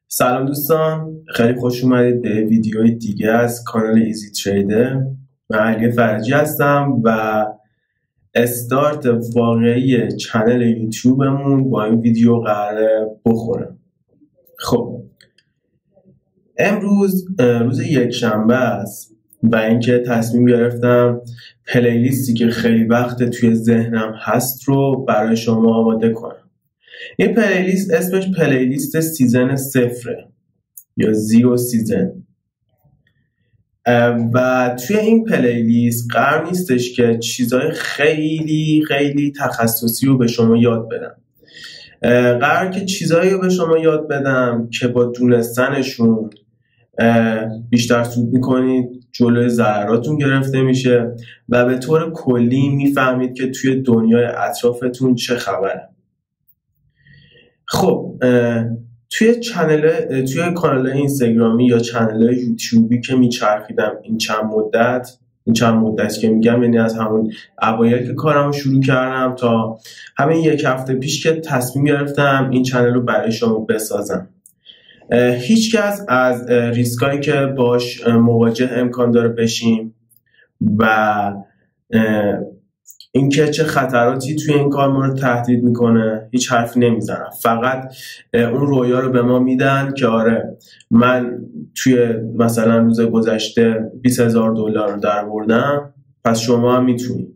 سلام دوستان، خیلی خوش اومدید به ویدیوی دیگه از کانال ایزی تریدر. من علی فرجی هستم و استارت واقعی چنل یوتیوبمون با این ویدیو قراره بخوره. خب امروز روز یکشنبه است و اینکه تصمیم گرفتم پلیلیستی که خیلی وقت توی ذهنم هست رو برای شما آماده کنم. این پلیلیست اسمش پلیلیست سیزن 0 یا زیرو سیزن و توی این پلیلیست قرار نیستش که چیزای خیلی خیلی تخصصی رو به شما یاد بدم. قرار که چیزایی رو به شما یاد بدم که با دونستنشون بیشتر سود میکنید، جلوی ضرراتون گرفته میشه و به طور کلی میفهمید که توی دنیای اطرافتون چه خبره. خب توی کانال اینستاگرامی یا چنل یوتیوبی که میچرخیدم این چند مدت که میگم، یعنی از همون اوایل که کارمو شروع کردم تا همین یک هفته پیش که تصمیم گرفتم این چنل رو برای شما بسازم. هیچ کس از ریسکایی که باش مواجه امکان داره بشیم و اینکه چه خطراتی توی این کار ما رو تهدید میکنه هیچ حرفی نمیزنم. فقط اون رویا رو به ما میدن که آره من توی مثلا روز گذشته $20,000 درآوردم، پس شما هم میتونی.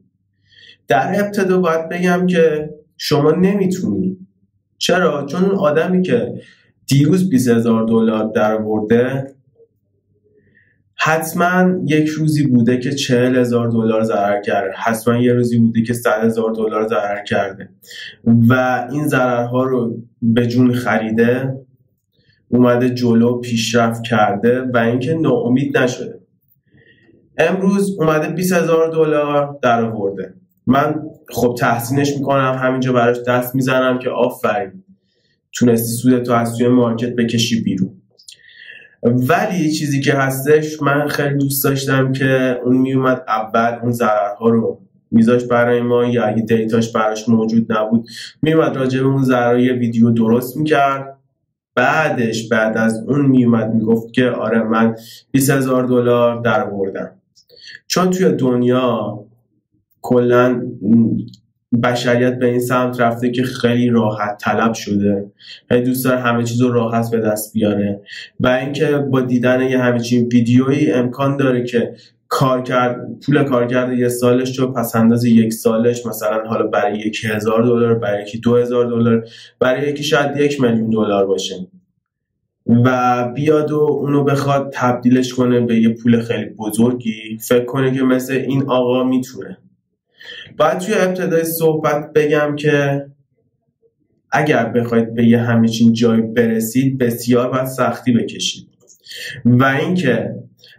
در ابتدا باید بگم که شما نمیتونی. چرا؟ چون اون آدمی که دیروز $20,000 درآورده حتما یک روزی بوده که $40,000 ضرر کرده، حتما یه روزی بوده که $100,000 ضرر کرده و این ضررها رو به جون خریده، اومده جلو، پیشرفت کرده و اینکه ناامید نشده. امروز اومده $20,000 درآورده، من خب تحسینش میکنم، همینجا براش دست میزنم که آفرین، تونستی سودتو از توی مارکت بکشی بیرون. ولی چیزی که هستش، من خیلی دوست داشتم که اون میومد اول اون ضررها رو میذاشت برای ما، یا اگه دیتاش براش موجود نبود میومد راجع به اون ضررها یه ویدیو درست میکرد، بعد از اون میومد میگفت که آره من $20,000 درآوردم. چون توی دنیا کلا بشریت به این سمت رفته که خیلی راحت طلب شده، خیلی دوست داره همه چیز رو راحت به دست بیاره و اینکه با دیدن یه همچین ویدیویی امکان داره که پول کارکرد یه سالش رو پس انداز یک سالش، مثلا حالا برای یکی $1,000، برای یکی $2,000، برای یکی شاید $1,000,000 باشه و بیاد و اونو بخواد تبدیلش کنه به یه پول خیلی بزرگی، فکر کنه که مثل این آقا میتونه. باید توی ابتدای صحبت بگم که اگر بخواید به یه همچین جای برسید بسیار باید سختی بکشید و اینکه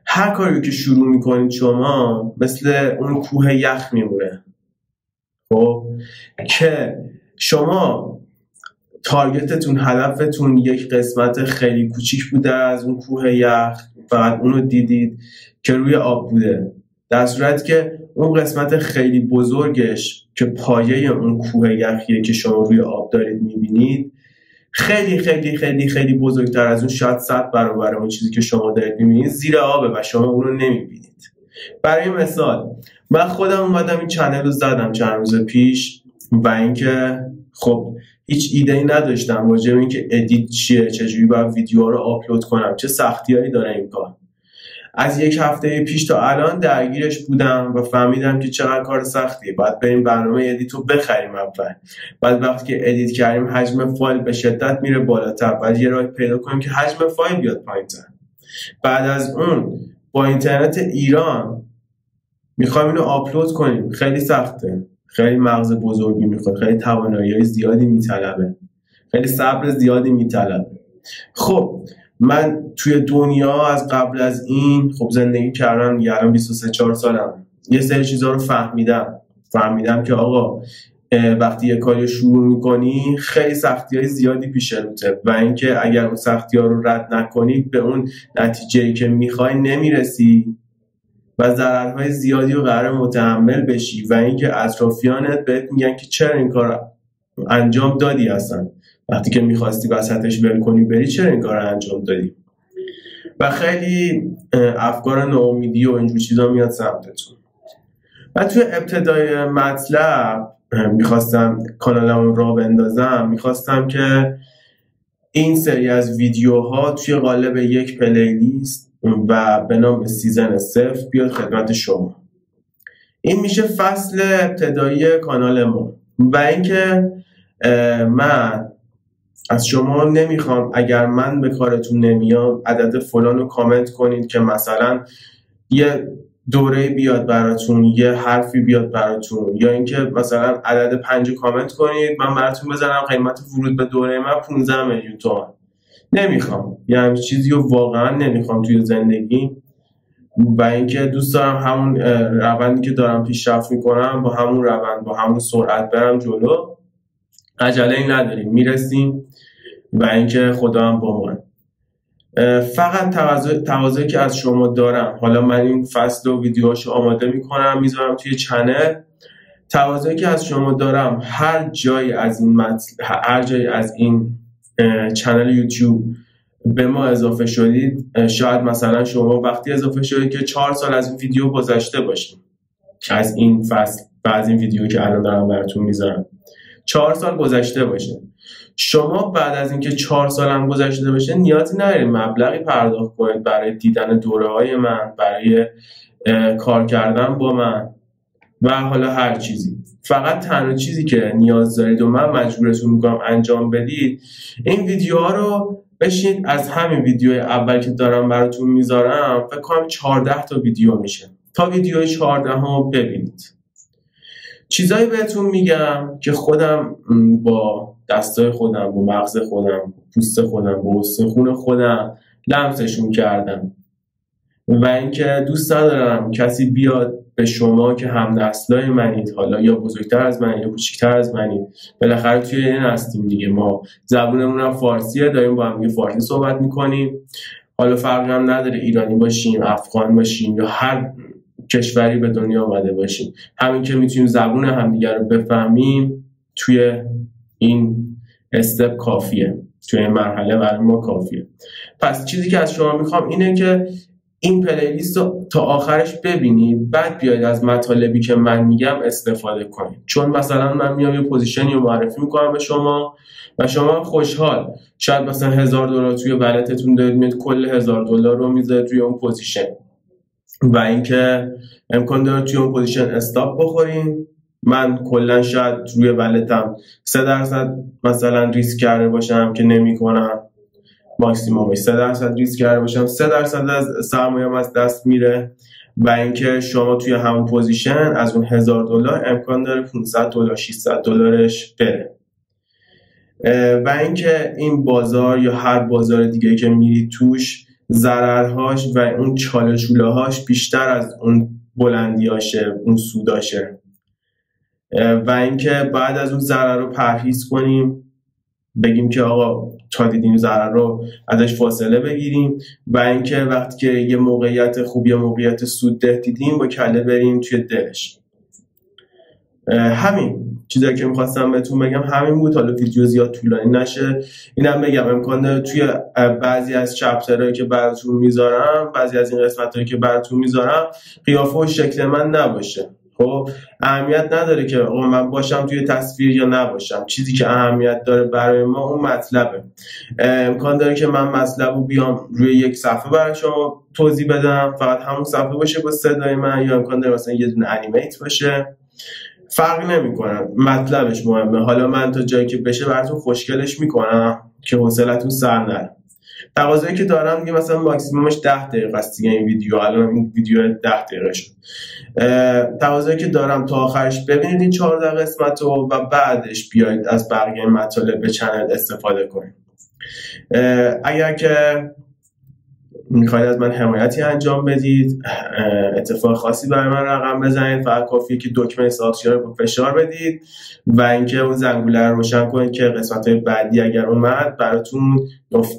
هر کاری که شروع میکنید شما مثل اون کوه یخ میمونه. خب که شما تارگتتون، هدفتون یک قسمت خیلی کوچیک بوده از اون کوه یخ، فقط اونو دیدید که روی آب بوده، در صورتی که اون قسمت خیلی بزرگش که پایه اون کوه یخیه که شما روی آب دارید میبینید خیلی خیلی خیلی خیلی بزرگتر از اون، شاید 100 برابر اون چیزی که شما دارید میبینید زیر آبه و شما اون رو نمیبینید. برای مثال من خودم اومدم این چنل رو زدم چند روز پیش و اینکه خب هیچ ایده‌ای نداشتم راجع به اینکه ادیت چیه، چجوری باید ویدیوها رو آپلود کنم، چه سختیایی داره این کار. از یک هفته پیش تا الان درگیرش بودم و فهمیدم که چقدر کار سختیه. باید بریم برنامه ادیت رو بخریم اول، بعد وقتی که ادیت کردیم حجم فایل به شدت میره بالاتر، بعد یه راه پیدا کنیم که حجم فایل بیاد پایین‌تر. بعد از اون با اینترنت ایران میخوایم اینو آپلود کنیم، خیلی سخته، خیلی مغز بزرگی میخواد، خیلی توانایی زیادی میطلبه، خیلی صبر زیادی میطلبه. خب من توی دنیا از قبل از این خب زندگی کردم، الان 23-4 سالم، یه سری چیزا رو فهمیدم که آقا وقتی یه کاری شروع میکنی خیلی سختی‌های زیادی پیش روته و اینکه اگر اون سختی‌ها رو رد نکنی به اون نتیجه‌ای که میخوای نمیرسی و ضررهای زیادی رو قرار متحمل بشی و اینکه اطرافیانت بهت میگن که چرا این کار انجام دادی اصلا وقتی که میخواستی وسطش ول کنی بری چرا این کار رو انجام دادی؟ و خیلی افکار ناامیدی و اینجور چیزا میاد سمتتون. و توی ابتدای مطلب میخواستم کانالمون را بندازم، میخواستم که این سری از ویدیوها توی قالب یک پلیلیست و به نام سیزن 0 بیاد خدمت شما. این میشه فصل ابتدایی کانال ما. و اینکه من از شما نمیخوام اگر من به کارتون نمیام عدد فلان رو کامنت کنید که مثلا یه دوره بیاد براتون، یه حرفی بیاد براتون، یا اینکه مثلا عدد 5 کامنت کنید من براتون بزنم قیمت ورود به دوره من 15 میلیون تومان. نمیخوام، یعنی چیزی رو واقعا نمیخوام توی زندگی. و اینکه دوست دارم همون روندی که دارم پیشرفت میکنم با همون روند با همون سرعت برم جلو. عجله‌ای نداریم، میرسیم. و اینکه خدا هم با ما. فقط تقاضایی که از شما دارم، حالا من این فصل و ویدیوهاشو آماده میکنم میذارم توی چنل، تقاضایی که از شما دارم هر جایی از این چنل یوتیوب به ما اضافه شدید، شاید مثلا شما وقتی اضافه شدید که 4 سال از این ویدیو گذشته باشیم، از این فصل و از این ویدیو که الان دارم براتون میذارم 4 سال گذشته باشه. شما بعد از اینکه 4 سال هم گذشته باشه نیازی ندارید مبلغی پرداخت کنید برای دیدن دوره‌های من، برای کار کردن با من و حالا هر چیزی. فقط تنها چیزی که نیاز دارید و من مجبورتون میکنم انجام بدید، این ویدیوها رو بشید از همین ویدیو اول که دارم براتون میذارم فکر کنم 14 تا ویدیو میشه، تا ویدیو 14 هم ببینید. چیزایی بهتون میگم که خودم با دستای خودم، با مغز خودم، با پوست خودم، با استخون خودم لمسشون کردم. و اینکه دوست ندارم کسی بیاد به شما که هم نسلای منید، حالا یا بزرگتر از منید یا کوچیکتر از منید، بالاخره توی این هستیم دیگه، ما زبونمون هم فارسیه، داریم با هم فارسی صحبت میکنیم. حالا فرقی هم نداره ایرانی باشیم، افغان باشیم یا هر کشوری به دنیا آمده باشیم، همین که میتونیم زبون همدیگه رو بفهمیم توی این استپ کافیه، توی این مرحله برای ما کافیه. پس چیزی که از شما میخوام اینه که این پلیلیست رو تا آخرش ببینید، بعد بیاید از مطالبی که من میگم استفاده کنید. چون مثلا من میام یه پوزیشنی رو معرفی میکنم به شما و شما خوشحال، شاید مثلا $1000 توی والتتون دارید، میاد کل $1000 رو میذارید توی اون پوزیشن و اینکه امکان داره توی اون پوزیشن استاپ بخورین. من کلا شاید روی والتم 3% مثلا ریسک کرده باشم که نمی‌کنم، ماکسیمومش 3% ریسک کرده باشم، 3% از سرمایه‌ام از دست میره. و اینکه شما توی همون پوزیشن از اون $1000 امکان داره $500 $600 بره. و اینکه این بازار یا هر بازار دیگه که میرید توش ضررهاش و اون چاله چوله هاش بیشتر از اون بلندیاشه، اون سوداشه. و اینکه بعد از اون ضرر رو پرهیز کنیم، بگیم که آقا تا دیدیم ضرر رو ازش فاصله بگیریم. و اینکه وقتی که یه موقعیت خوب یا موقعیت سودده دیدیم با کله بریم توی دلش. همین چیزایی که میخواستم بهتون بگم همین بود. حالا ویدیو زیاد طولانی نشه، اینم بگم امکان داره توی بعضی از چپترهایی که براتون میذارم، بعضی از این قسمتایی که براتون میذارم قیافه و شکل من نباشه. خب اهمیت نداره که من باشم توی تصویر یا نباشم، چیزی که اهمیت داره برای ما اون مطلبه. امکان داره که من مطلب رو بیام روی یک صفحه برای شما توضیح بدم، فقط همون صفحه باشه با صدای من، یا امکان داره مثلا یه دونه انیمیت باشه، فرقی نمیکنه، مطلبش مهمه. حالا من تا جایی که بشه براتون خوشگلش میکنم که حوصلتون سر نره. تقاضایی که دارم دیگه مثلا ماکسیممش 10 دقیقه است دیگه این ویدیو، الان این ویدیو 10 دقیقه شد. تقاضایی که دارم تا آخرش ببینید این 14 قسمت رو و بعدش بیایید از بقیه مطالب به چنل استفاده کنید. اگر که میخواید از من حمایتی انجام بدید، اتفاق خاصی برای من رقم بزنید، فقط کافیه که دکمه سابسکرایب رو فشار بدید و اینکه اون زنگوله رو روشن کنید که قسمت‌های بعدی اگر اومد براتون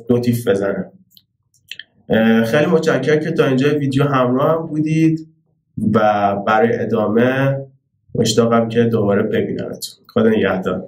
نوتیف بزنه. خیلی متشکرم که تا اینجا ویدیو همراه هم بودید و برای ادامه مشتاقم که دوباره ببینمتون. خدا نگهدار.